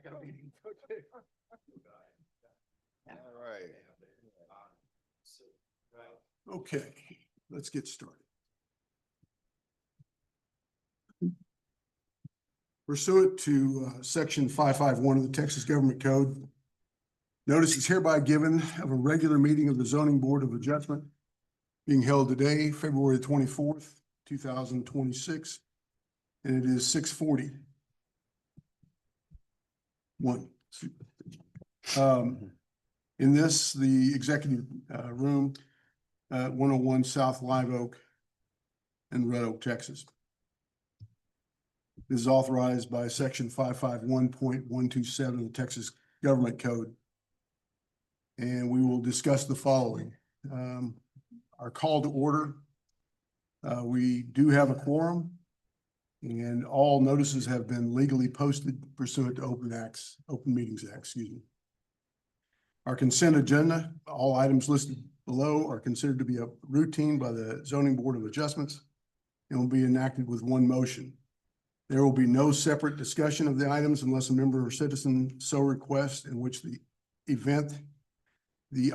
got a meeting. All right. Okay, let's get started. Pursuant to section 551 of the Texas Government Code, notice is hereby given of a regular meeting of the Zoning Board of Adjustment being held today, February 24th, 2026, and it is 6:40. In this, the executive room, 101 South Live Oak in Red Oak, Texas. This is authorized by section 551.127 of the Texas Government Code. And we will discuss the following. Our call to order. We do have a quorum and all notices have been legally posted pursuant to Open Meetings Act, excuse me. Our consent agenda, all items listed below are considered to be a routine by the Zoning Board of Adjustments and will be enacted with one motion. There will be no separate discussion of the items unless a member or citizen so requests, in which the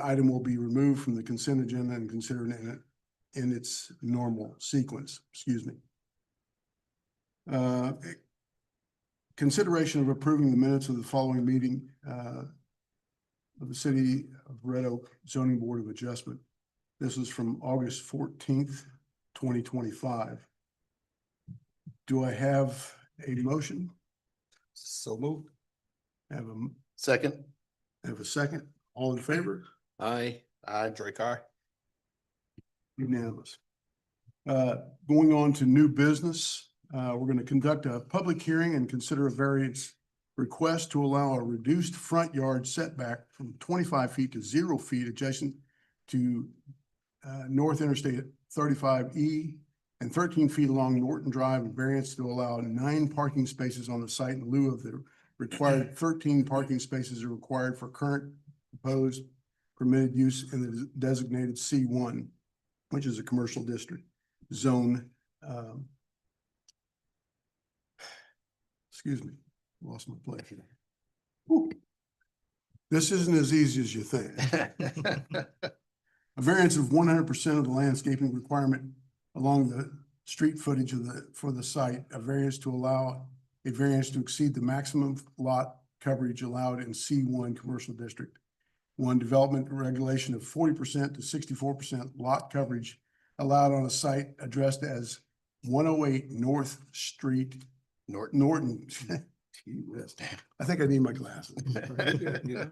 item will be removed from the consent agenda and considered in its normal sequence, excuse me. Consideration of approving the minutes of the following meeting of the City of Red Oak Zoning Board of Adjustment. This is from August 14th, 2025. Do I have a motion? So moved. Have a Second. have a second? All in favor? Aye. Aye, Drake, aye. Unanimous. Going on to new business, we're going to conduct a public hearing and consider a variance request to allow a reduced front yard setback from 25 feet to 0 feet adjacent to North Interstate 35E and 13 feet along Norton Drive, and variance to allow 9 parking spaces on the site in lieu of the required 13 parking spaces are required for current proposed permitted use in the designated C1, which is a commercial district zone. Excuse me, lost my place. Whew. This isn't as easy as you think. A variance of 100% of the landscaping requirement along the street footage for the site, a variance to exceed the maximum lot coverage allowed in C1 commercial district. 1, development regulation of 40% to 64% lot coverage allowed on a site addressed as 108 North Street, Norton. I think I need my glasses. Yeah.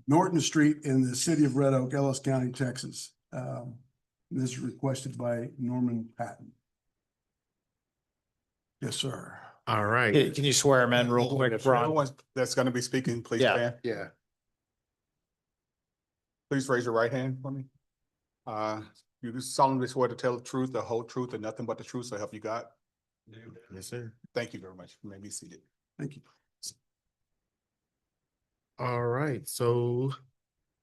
Norton Street in the city of Red Oak, Ellis County, Texas. This is requested by Norman Patton. Yes, sir. All right. Can you swear him in real quick, Ron? Everyone that's going to be speaking, please stand. Yeah. Please raise your right hand for me. You solemnly swear to tell the truth, the whole truth, and nothing but the truth, so help you God. Yes, sir. Thank you very much. You may be seated. Thank you. All right. So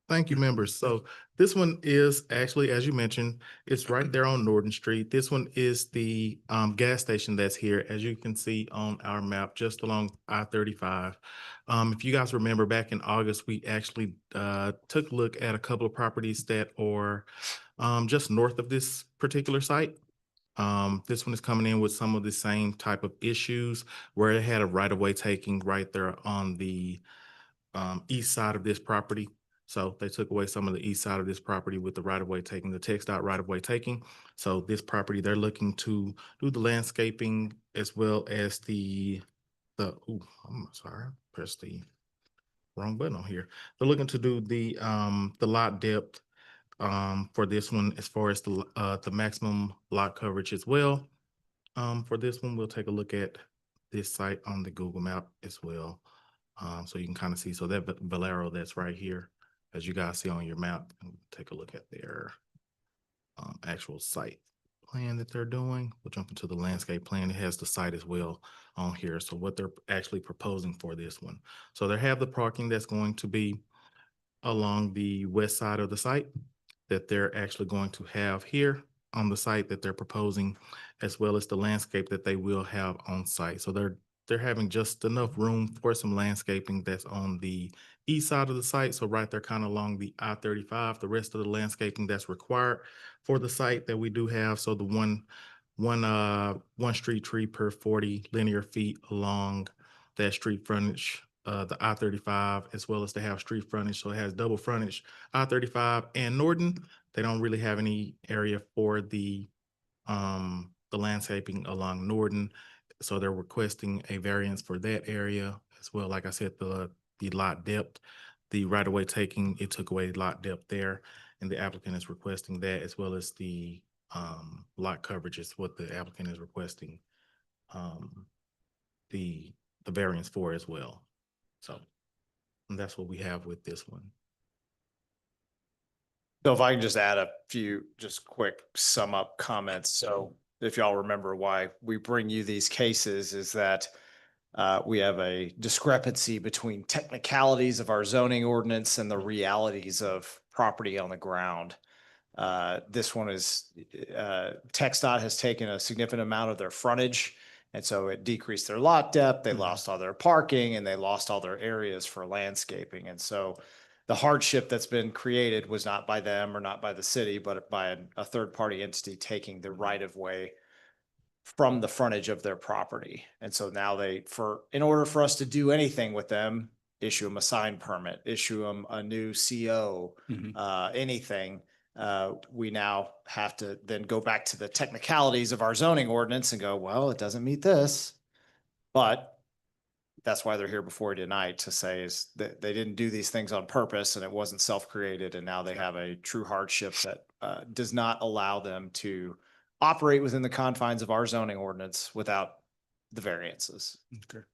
thank you, members. So this one is actually, as you mentioned, it's right there on Norton Street. This one is the gas station that's here, as you can see on our map, just along I-35. If you guys remember back in August, we actually took a look at a couple of properties that are just north of this particular site. This one is coming in with some of the same type of issues where it had a right-of-way taking right there on the east side of this property. So they took away some of the east side of this property with the right-of-way taking, the TxDOT right-of-way taking. So this property, they're looking to do the landscaping as well as I'm sorry, I pressed the wrong button on here. They're looking to do the lot depth for this one, as far as the maximum lot coverage as well. For this one, we'll take a look at this site on the Google map as well. So you can kind of see, so that Valero that's right here, as you guys see on your map, and take a look at their actual site plan that they're doing. We'll jump into the landscape plan. It has the site as well on here. So what they're actually proposing for this one. So they have the parking that's going to be along the west side of the site that they're actually going to have here on the site that they're proposing, as well as the landscape that they will have on site. So they're they're having just enough room for some landscaping that's on the east side of the site. So right there, kind of along the I-35, the rest of the landscaping that's required for the site that we do have. So the one street tree per 40 linear feet along that street frontage, the I-35, as well as they have street frontage. So it has double frontage, I-35 and Norton. They don't really have any area for the landscaping along Norton. So they're requesting a variance for that area as well. Like I said, the lot depth, the right of way taking, it took away lot depth there. And the applicant is requesting that, as well as the lot coverage is what the applicant is requesting the variance for as well. So and that's what we have with this one. So if I can just add a few just quick sum up comments. So if y'all remember why we bring you these cases is that we have a discrepancy between technicalities of our zoning ordinance and the realities of property on the ground. This one is, TxDOT has taken a significant amount of their frontage. And so it decreased their lot depth, they lost all their parking, and they lost all their areas for landscaping. And so the hardship that's been created was not by them or not by the city, but by a third-party entity taking the right of way from the frontage of their property. And so now in order for us to do anything with them, issue them a sign permit, issue them a new CO, anything, we now have to then go back to the technicalities of our zoning ordinance and go, well, it doesn't meet this. But that's why they're here before you tonight, to say is that they didn't do these things on purpose and it wasn't self-created. And now they have a true hardship that does not allow them to operate within the confines of our zoning ordinance without the variances. Okay.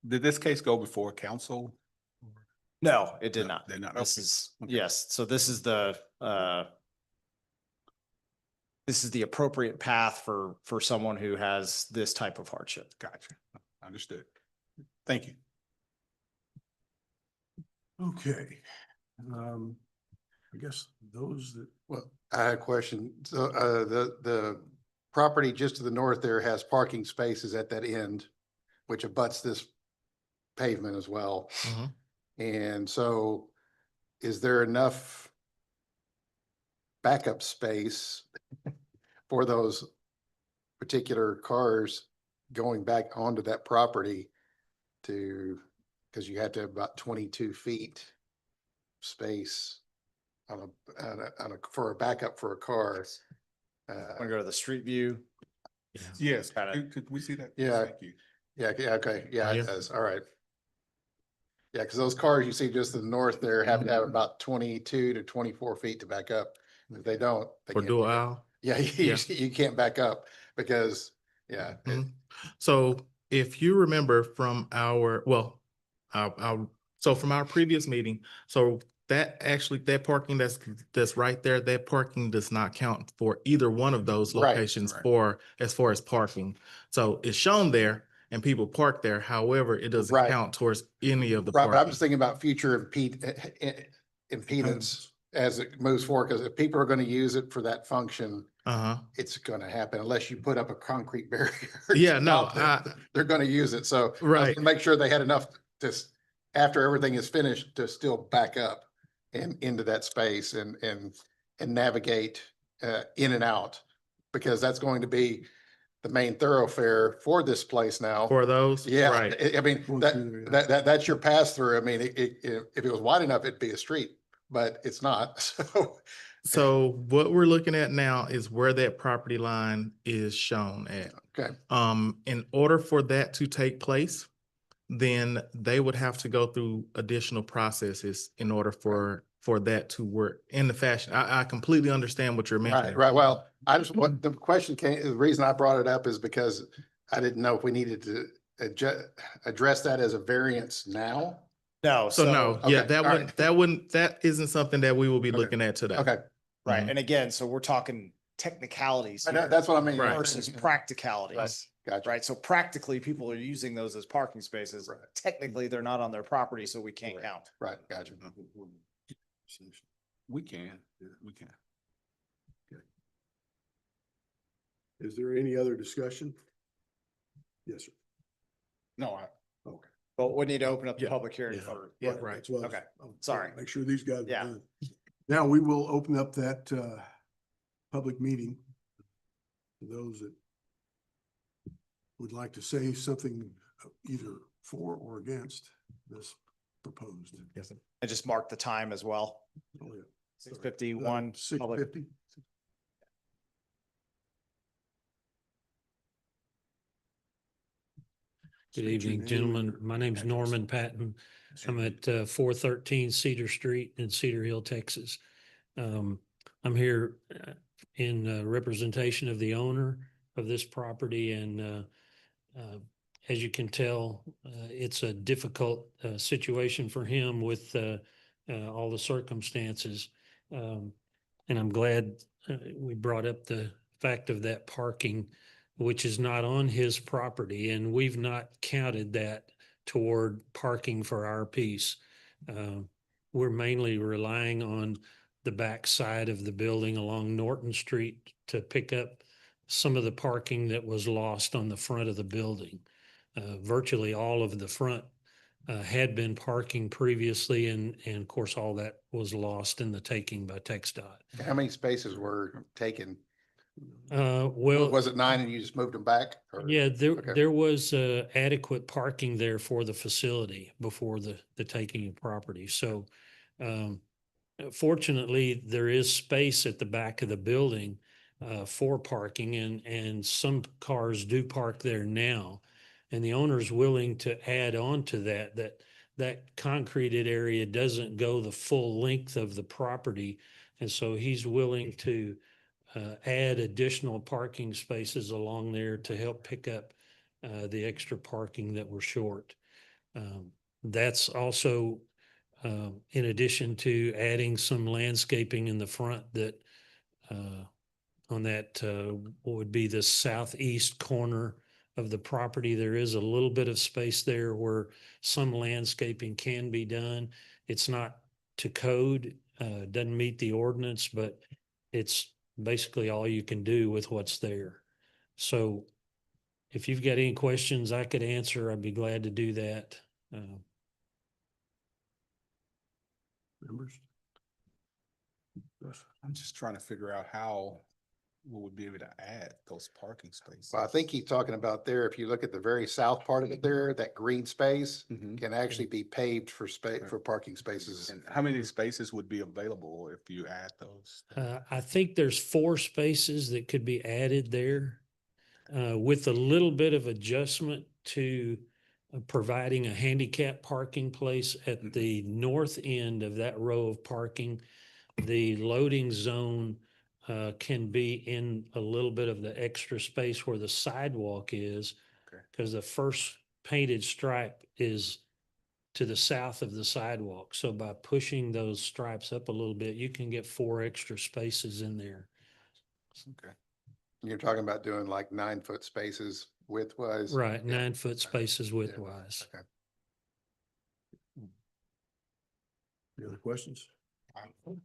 Did this case go before council? No, it did No, not. did not. This Okay. is, Okay. yes. So this is the appropriate path for someone who has this type of hardship. Gotcha. Understood. Thank you. Okay. I guess those that, Well, I had a question. So, the property just to the north there has parking spaces at that end, which abuts this pavement as well. And so is there enough backup space for those particular cars going back onto that property because you had to have about 22 feet space for a backup for a car. Want to go to the street view? Yes. Kinda- Could we see that? Yeah. Thank you. Yeah, okay, yeah, Oh, it yeah. does, all right. Yeah, because those cars you see just to the north there have to have about 22 to 24 feet to back up. If they don't. they For can't dual back up. aisle. Yeah, Yeah. you can't back up because, yeah. Mhm. So if you remember from so from our previous meeting, so that parking that's right there, that parking does not count for either one of those Right, locations right. as far as parking. So it's shown there and people park there. However, it doesn't Right. count towards any of the Right, but I'm parking. just thinking about future impedance as it moves forward, because if people are going to use it for that function, Uh-huh. it's going to happen unless you put up a concrete barrier. Yeah, no, They're going to use it. So I was Right. gonna make sure they had enough to, after everything is finished, to still back up and into that space and navigate in and out, because that's going to be the main thoroughfare for this place now. For those. Yeah, Right. I mean, Going through there, that's your pass through. I mean, if it was wide enough, it'd be a street, but it's not. So, So what we're looking at now is where that property line is shown at. okay, In order for that to take place, then they would have to go through additional processes in order for that to work in the fashion. I completely understand what you're right, mentioning. right. Well, what the question came, the reason I brought it up is because I didn't know if we needed to address that as a variance now. No, So no, yeah, okay, all right. that isn't something that we will be Okay, looking at today. Okay, right. Mhm. And again, so we're talking technicalities I know, here that's what I mean. Right. versus practicalities. Gotcha. Right, so practically, people are using those as parking spaces. Right. Technically, they're not on their property, so we can't count. Right, gotcha. We can, we can. Is there any other discussion? Yes, sir. No, Okay. But we need to open up the Yeah. public hearing Yeah. for. Yeah, Right, right. that's what I was- Okay. I was Sorry. Make sure these guys are Yeah. done. Now we will open up that public meeting. For those that would like to say something either for or against this proposed. Yes, sir. And just mark the time as well. Oh, yeah. 6:51. 6:50. Good State your evening, name gentlemen. and My name's address. Norman Patton. I'm at 413 Cedar Street in Cedar Hill, Texas. I'm here in representation of the owner of this property, and as you can tell, it's a difficult situation for him with all the circumstances. And I'm glad we brought up the fact of that parking, which is not on his property, and we've not counted that toward parking for our piece. We're mainly relying on the back side of the building along Norton Street to pick up some of the parking that was lost on the front of the building. Virtually all of the front had been parking previously, and of course, all that was lost in the taking by TxDOT. How many spaces were taken? Well, Was it 9 and you just moved them back? or- yeah, Okay. there was adequate parking there for the facility before the taking of property. So fortunately, there is space at the back of the building for parking, and some cars do park there now. And the owner's willing to add on to that concreted area doesn't go the full length of the property. And so he's willing to add additional parking spaces along there to help pick up the extra parking that we're short. That's also in addition to adding some landscaping in the front that on that what would be the southeast corner of the property. There is a little bit of space there where some landscaping can be done. It's not to code, doesn't meet the ordinance, but it's basically all you can do with what's there. So if you've got any questions I could answer, I'd be glad to do that. Members? I'm just trying to figure out how we would be able to add those parking spaces. Well, I think he's talking about there, if you look at the very south part of it there, that green space Mhm. can actually be paved for space, for parking spaces. And how many spaces would be available if you add those? I think there's 4 spaces that could be added there with a little bit of adjustment to providing a handicap parking place at the north end of that row of parking. The loading zone can be in a little bit of the extra space where the sidewalk is, Okay. because the first painted stripe is to the south of the sidewalk. So by pushing those stripes up a little bit, you can get 4 extra spaces in there. Okay. You're talking about doing like 9-foot spaces widthwise. Right, Yeah. 9-foot spaces widthwise. Okay. Any other questions? I- Thank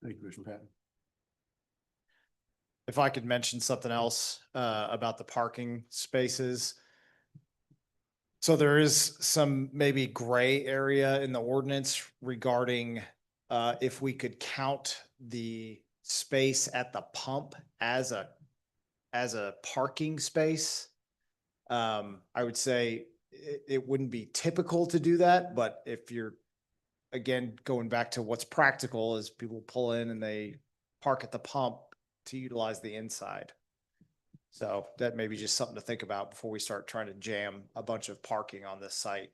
you, Commissioner Patton. If I could mention something else about the parking spaces. So there is some maybe gray area in the ordinance regarding if we could count the space at the pump as a parking space. I would say it wouldn't be typical to do that, but if you're, again, going back to what's practical is people pull in and they park at the pump to utilize the inside. So that may be just something to think about before we start trying to jam a bunch of parking on this site.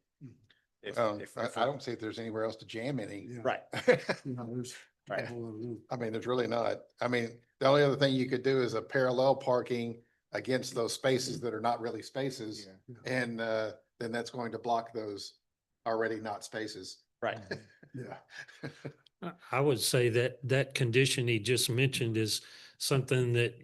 If I don't see if there's anywhere else to jam any. Yeah. Right, No, there's a Right. whole lot of room. I mean, there's really not. I mean, the only other thing you could do is a parallel parking against those spaces that are not really spaces. Yeah. And then that's going to block those already not spaces. right. Yeah. I would say that that condition he just mentioned is something that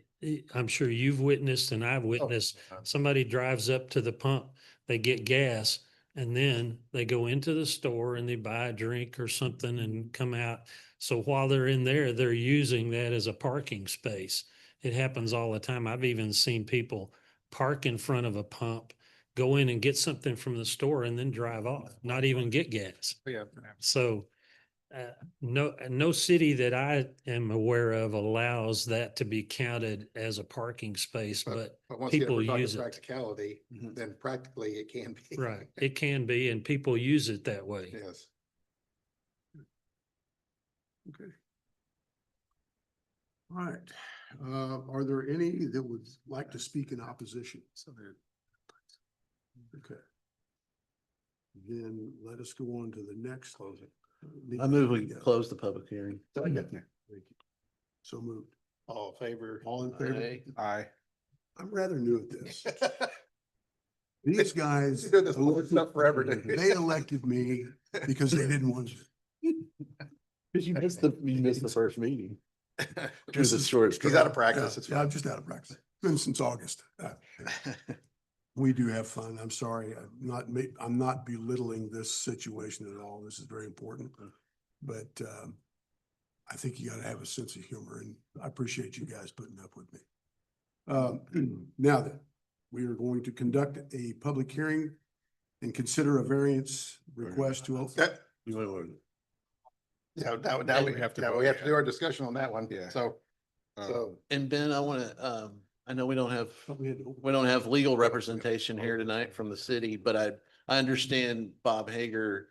I'm sure you've witnessed and I've witnessed. Somebody drives up to the pump, they get gas, and then they go into the store and they buy a drink or something and come out. So while they're in there, they're using that as a parking space. It happens all the time. I've even seen people park in front of a pump, go in and get something from the store and then drive off, not even get gas. Yeah. So no city that I am aware of allows that to be counted as a parking space, but once again, if people we're talking use it. practicality, Mhm. then practically it can be. Right. It can be, and people use it that way. Yes. Okay. All right. Are there any that would like to speak in opposition? Okay. Then let us go on to the next. I move we close the public hearing. Thank you. So moved. All in favor? All in favor? Aye. Aye. I'm rather new at this. These guys, You've been doing this stuff forever, dude. they elected me because they didn't want to. You missed the first meeting. This the is- short He's out of practice. Yeah, It's yeah, I'm just out of practice. Been since August. We do have fun. I'm sorry. I'm not belittling this situation at all. This is very important. But I think you gotta have a sense of humor, and I appreciate you guys putting up with me. Now then, we are going to conduct a public hearing and consider a variance request to. That, You might want yeah, now we we have to yeah, vote, we have to yeah. do our discussion on that one. Yeah. So, to. And Ben, I want to, I know we don't have We legal representation here tonight from the city, but I understand Bob Hager.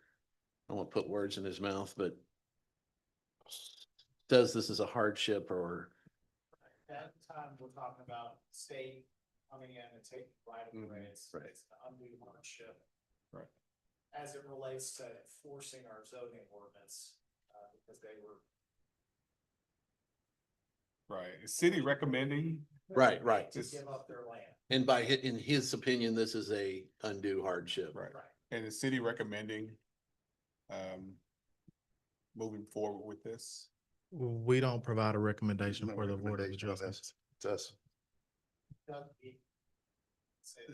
I won't put words in his mouth, but does this as a hardship or? At the time, we're talking about state coming in and taking right of way. It's Right. it's an undue hardship. Right. As it relates to enforcing our zoning ordinance, because they were. Right. Is city recommending? Right, right. To give up their land. And in his opinion, this is a undue hardship. Right. And the city recommending moving forward with this? We don't provide a recommendation No for the Board of recommendation on this. Adjustments. it's us.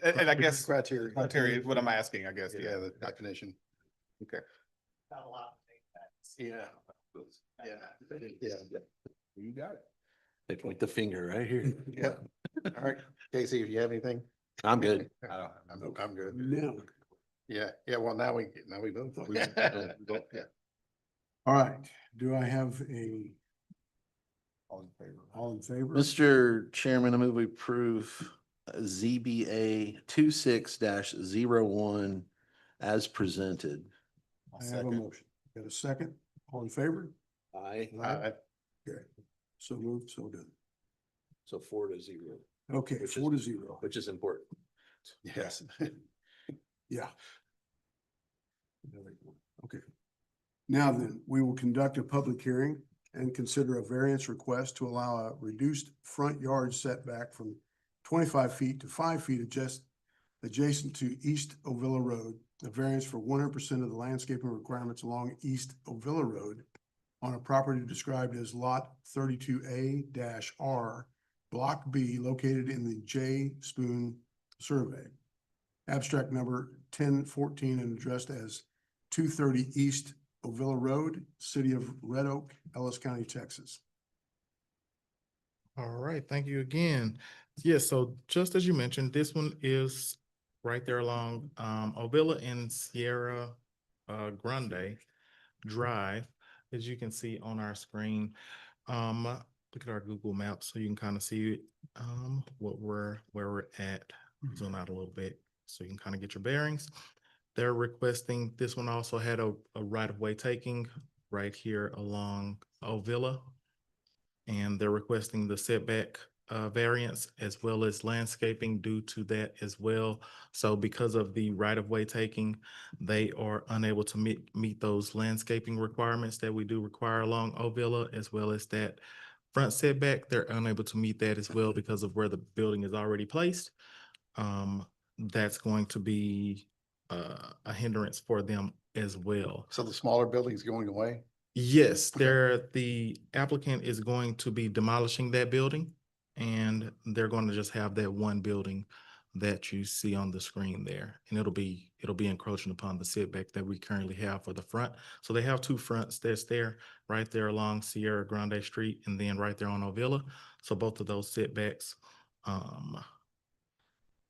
And I guess Criteria. criteria is what I'm asking, I guess. Yeah, the definition. Okay. Not allowed to take that. Yeah. Yeah. You got it. They point the finger right here. Yeah. All right. Casey, if you have anything? I'm good. I'm good. Now, Yeah, yeah, well, now we move. Yeah. all right, do I have All in favor? all in favor? Mr. Chairman, I move we approve ZBA 26-01 as presented. I have a motion. Got a second? All in favor? Aye. Okay, so moved, so done. So 4-0, Okay, Which is- 4-0. which is important. Yes. Yeah. Okay. Now then, we will conduct a public hearing and consider a variance request to allow a reduced front yard setback from 25 feet to 5 feet adjacent to East Ovilla Road. A variance for 100% of the landscaping requirements along East Ovilla Road on a property described as Lot 32A-R, Block B, located in the J. Spoon Survey. Abstract number 1014 and addressed as 230 East Ovilla Road, City of Red Oak, Ellis County, Texas. All right, thank you again. Yes, so just as you mentioned, this one is right there along Ovilla and Sierra Grande Drive, as you can see on our screen. Look at our Google Maps so you can kind of see where we're at. Zoom out a little bit so you can kind of get your bearings. They're requesting, this one also had a right-of-way taking right here along Ovilla. And they're requesting the setback variance as well as landscaping due to that as well. So because of the right-of-way taking, they are unable to meet those landscaping requirements that we do require along Ovilla, as well as that front setback. They're unable to meet that as well because of where the building is already placed. That's going to be a hindrance for them as well. So the smaller building's going away? Yes, the applicant is going to be demolishing that building, and they're going to just have that one building that you see on the screen there. And it'll be encroaching upon the setback that we currently have for the front. So they have two fronts that's there, right there along Sierra Grande Street and then right there on Ovilla. So both of those setbacks,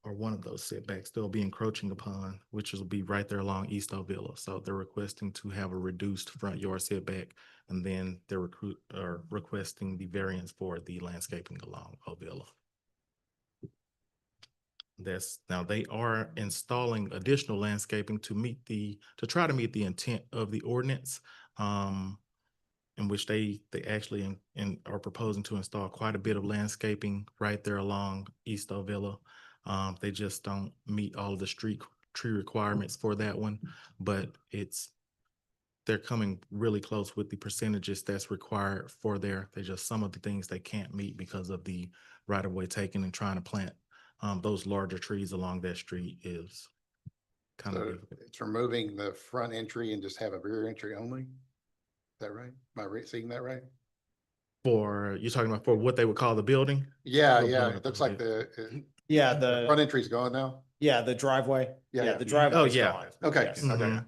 or one of those setbacks, they'll be encroaching upon, which will be right there along East Villa. So they're requesting to have a reduced front yard setback, and then they're requesting the variance for the landscaping along Villa. Now they are installing additional landscaping to try to meet the intent of the ordinance, in which they actually are proposing to install quite a bit of landscaping right there along East Villa. They just don't meet all of the tree requirements for that one, but they're coming really close with the percentages that's required for there's just some of the things they can't meet because of the right of way taken and trying to plant those larger trees along that street is kind of So difficult. it's removing the front entry and just have a rear entry only? Is that right? Am I seeing that right? You're talking about for what they would call the building? Yeah, Or yeah, building it looks up like a Yeah, the front entry's gone now? the driveway. Yeah, yeah. The driveway's yeah. gone. Okay, Yes. okay. Mhm.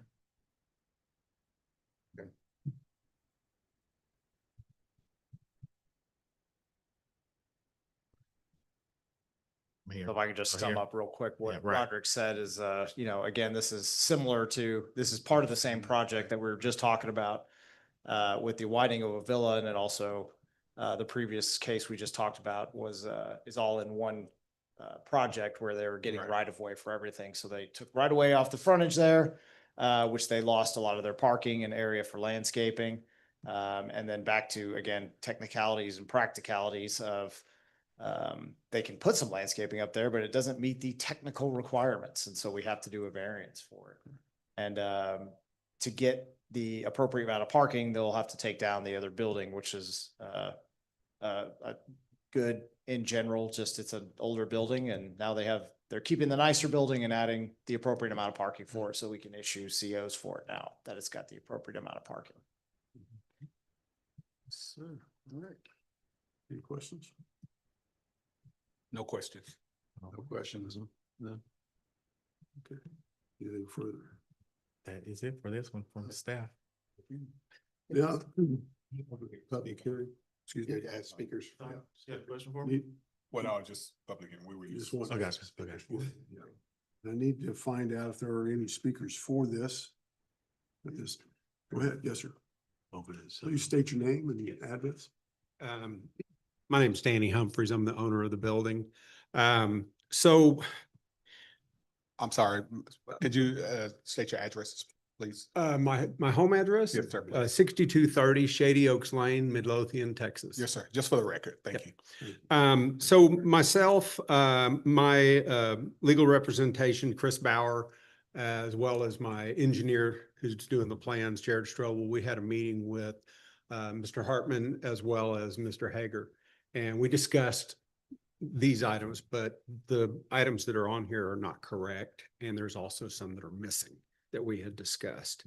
Here. If I could just So sum here. up real quick, Yeah, what right. Roderick said is, again, this is part of the same project that we were just talking about with the widening of a villa, and then also the previous case we just talked about is all in one project where they were getting right of way for everything. So they took right of way off the frontage there, which they lost a lot of their parking and area for landscaping. And then back to, again, technicalities and practicalities of they can put some landscaping up there, but it doesn't meet the technical requirements. And so we have to do a variance for it. And to get the appropriate amount of parking, they'll have to take down the other building, which is good in general, just it's an older building, and now they're keeping the nicer building and adding the appropriate amount of parking for it, so we can issue COs for it now that it's got the appropriate amount of parking. Sir, all right. Any questions? No questions. No questions. No. Okay. Anything further? That is it for this one from the staff. Yeah. Public hearing, excuse me, as speakers. You have a question for me? Need- Well, no, just public and we were you used. just want- Oh, gotcha. Okay. Yeah. I need to find out if there are any speakers for this. Go ahead, yes, sir. Please state your name and your address. My name's Danny Humphreys. I'm the owner of the building. So, I'm sorry, could you state your addresses, please? my home address? Yes, sir, please. 6230 Shady Oaks Lane, Midlothian, Texas. Yes, sir, just for the record, thank you. So myself, my legal representation, Chris Bauer, as well as my engineer who's doing the plans, Jared Strobel, we had a meeting with Mr. Hartman as well as Mr. Hager. And we discussed these items, but the items that are on here are not correct. And there's also some that are missing that we had discussed.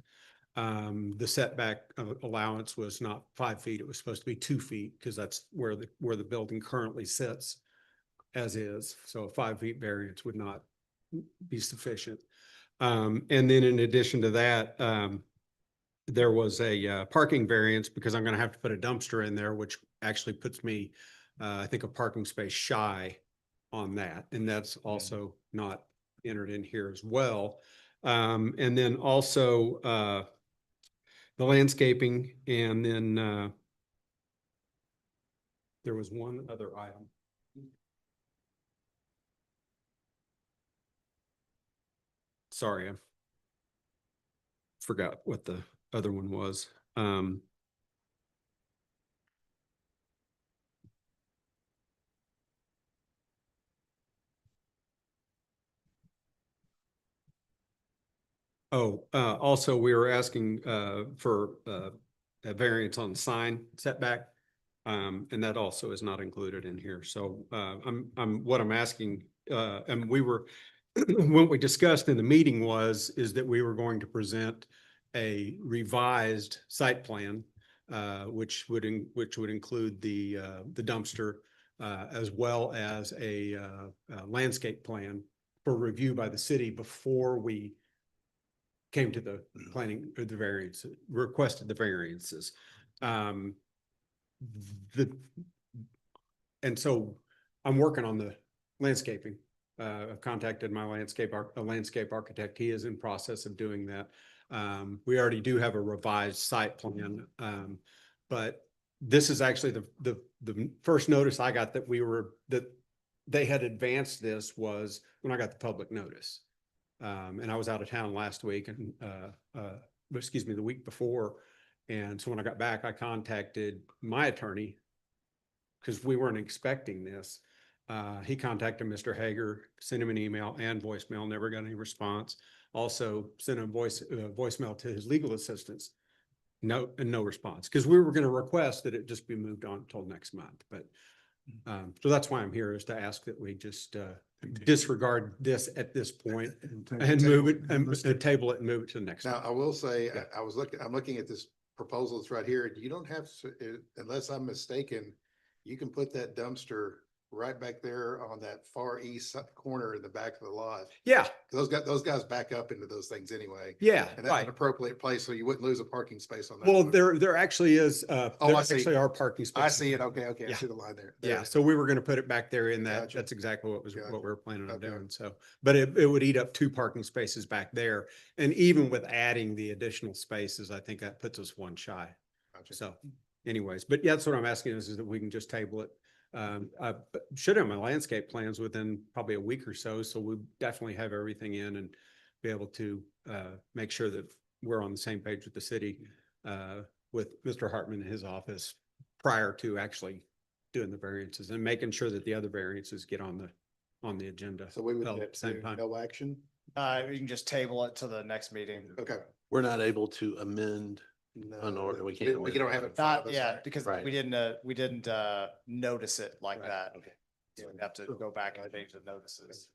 The setback allowance was not 5 feet. It was supposed to be 2 feet because that's where the building currently sits as is. So a 5 feet variance would not be sufficient. And then in addition to that, there was a parking variance because I'm going to have to put a dumpster in there, which actually puts me, I think, a parking space shy on that. And that's also not entered in here as well. And then also the landscaping, and then there was one other item. Sorry, I forgot what the other one was. Also, we were asking for a variance on the sign setback. And that also is not included in here. So what I'm asking, and we were, what we discussed in the meeting is that we were going to present a revised site plan, which would include the dumpster, as well as a landscape plan for review by the city before we came to the planning or the variance, requested the variances. The and so I'm working on the landscaping. I've contacted my a landscape architect. He is in process of doing that. We already do have a revised site plan. But this is actually the first notice I got that they had advanced this was when I got the public notice. And I was out of town last week and, the week before. And so when I got back, I contacted my attorney because we weren't expecting this. He contacted Mr. Hager, sent him an email and voicemail, never got any response. Also sent a voicemail to his legal assistants. No response, because we were going to request that it just be moved on until next month. But so that's why I'm here, is to ask that we just disregard this at this point and move it and table it and move it to the next. Now, one. I will say, Yeah. I'm looking at this proposal that's right here. You don't have to, unless I'm mistaken, you can put that dumpster right back there on that far east corner in the back of the lot. Yeah, Those guys back up into those things anyway. yeah, And that's right. an appropriate place, so you wouldn't lose a parking space on that. Well, one. there actually is, I there see. actually are parking spaces. I see it. Okay, I Yeah. see the line there. Yeah, There. so we were gonna put it back there in that, Gotcha. that's exactly what Gotcha. we were planning on Okay. doing, so. But it would eat up 2 parking spaces back there, and even with adding the additional spaces, I think that puts us 1 shy. Gotcha. So anyways, but yeah, that's what I'm asking is that we can just table it. I should have my landscape plans within probably a week or so, so we definitely have everything in and be able to make sure that we're on the same page with the city, with Mr. Hartman and his office prior to actually doing the variances and making sure that the other variances get on the agenda. So we would at have the same to time. no action. You can just table it to the next meeting. Okay. We're not able to amend. An order, we can't We amend don't it. have it. in front of Not us, yet, right? because Right. we didn't notice it like Right, that. okay. So we'd have to go back and change the notices.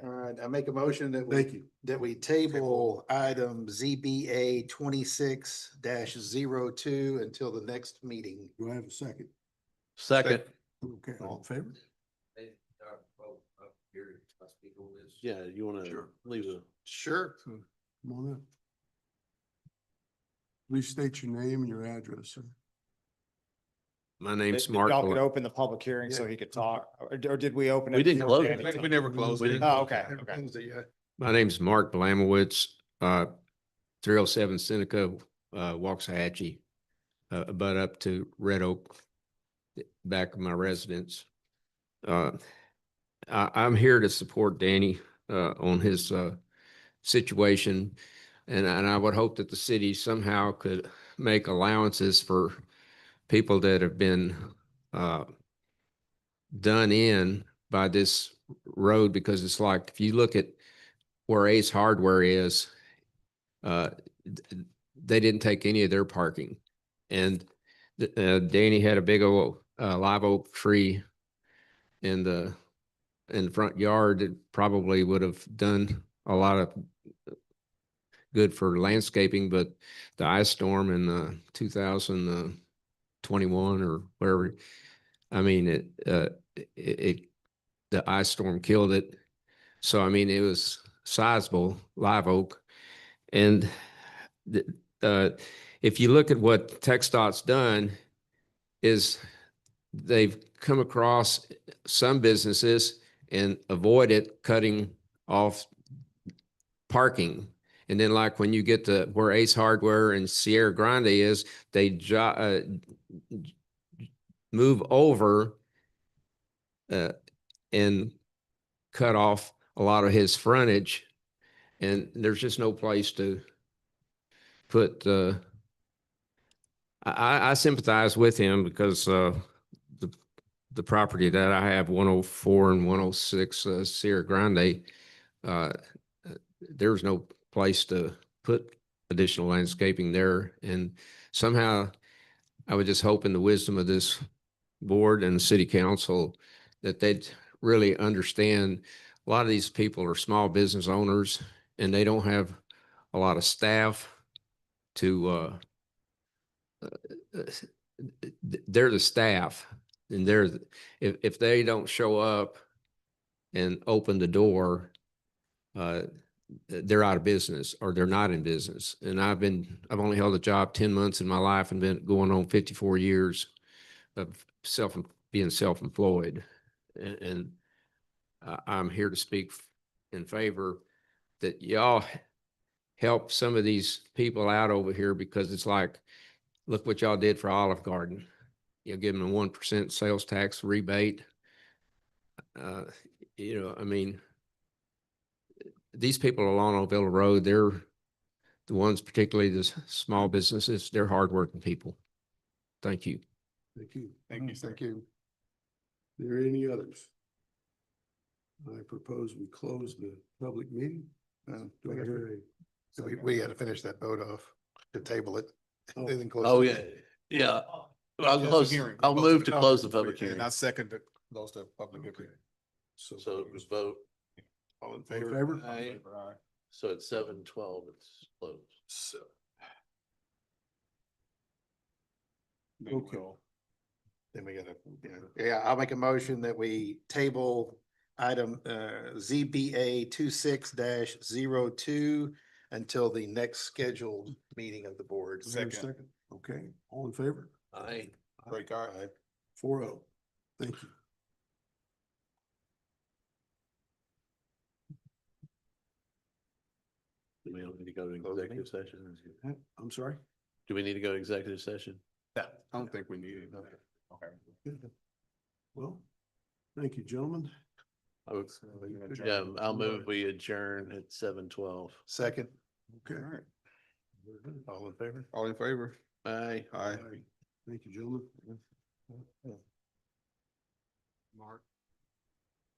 All right, I make a motion that Thank you. that we table item ZBA 26-02 until the next meeting. Do I have a second? Second, Okay, all in favor? yeah, you want to Sure. leave a, Sure. So, come on up. Please state your name and your address, sir. My name's If Mark. Y'all could Bla- open the public hearing so he could talk, or did we open it? We didn't before close it. Danny? We never closed We it. didn't- Oh, okay, Never okay. closed it yet. My name's Mark Blamowitz, 307 Seneca, Waxahachie, but up to Red Oak, back of my residence. I'm here to support Danny on his situation. And I would hope that the city somehow could make allowances for people that have been done in by this road, because it's like, if you look at where Ace Hardware is, they didn't take any of their parking. And Danny had a big old live oak tree in the front yard that probably would have done a lot of good for landscaping, but the ice storm in 2021 or whatever, I mean, the ice storm killed it. So, I mean, it was sizable live oak. And if you look at what TxDOT's done, is they've come across some businesses and avoided cutting off parking. And then, like, when you get to where Ace Hardware and Sierra Grande is, they move over and cut off a lot of his frontage. And there's just no place to put, I sympathize with him, because the property that I have, 104 and 106 Sierra Grande, there's no place to put additional landscaping there. And somehow I would just hope in the wisdom of this board and the city council that they'd really understand a lot of these people are small business owners and they don't have a lot of staff to, they're the staff, and if they don't show up and open the door, they're out of business or they're not in business. And I've only held a job 10 months in my life and been going on 54 years of being self-employed. And I'm here to speak in favor that y'all help some of these people out over here, because it's like, look what y'all did for Olive Garden. You know, give them a 1% sales tax rebate. You know, I mean, these people along on Villa Road, they're the ones, particularly the small businesses, they're hardworking people. Thank you. Thank you. Thank you, sir. Thank you. Are there any others? I propose we close the public meeting. Do I hear So we had to finish that vote off to table it. Oh. and then close Oh, the yeah, meeting. yeah. Close I'll the close, hearing. I'll move to Oh, close the public hearing. And I second to close the public Okay. hearing. So So it was vote. All in all in favor? favor? Aye. So at 7:12, it's closed. So, Then Okay. we'll- Then we gotta, yeah, I'll make a motion that we table item ZBA 26-02 until the next scheduled meeting of the board. is there a Second. second? Okay, all in favor? Aye. Great guy. 4-0. Thank you. Do we need to go to Close the executive session? I'm sorry? Do we need to go to executive session? I don't think we need it. Okay. Well, thank you, gentlemen. I would- Yeah, I'll move, we adjourn at 7:12. Second, Okay. All right. all in favor? All in favor? Aye. Aye. Thank you, gentlemen. Mark.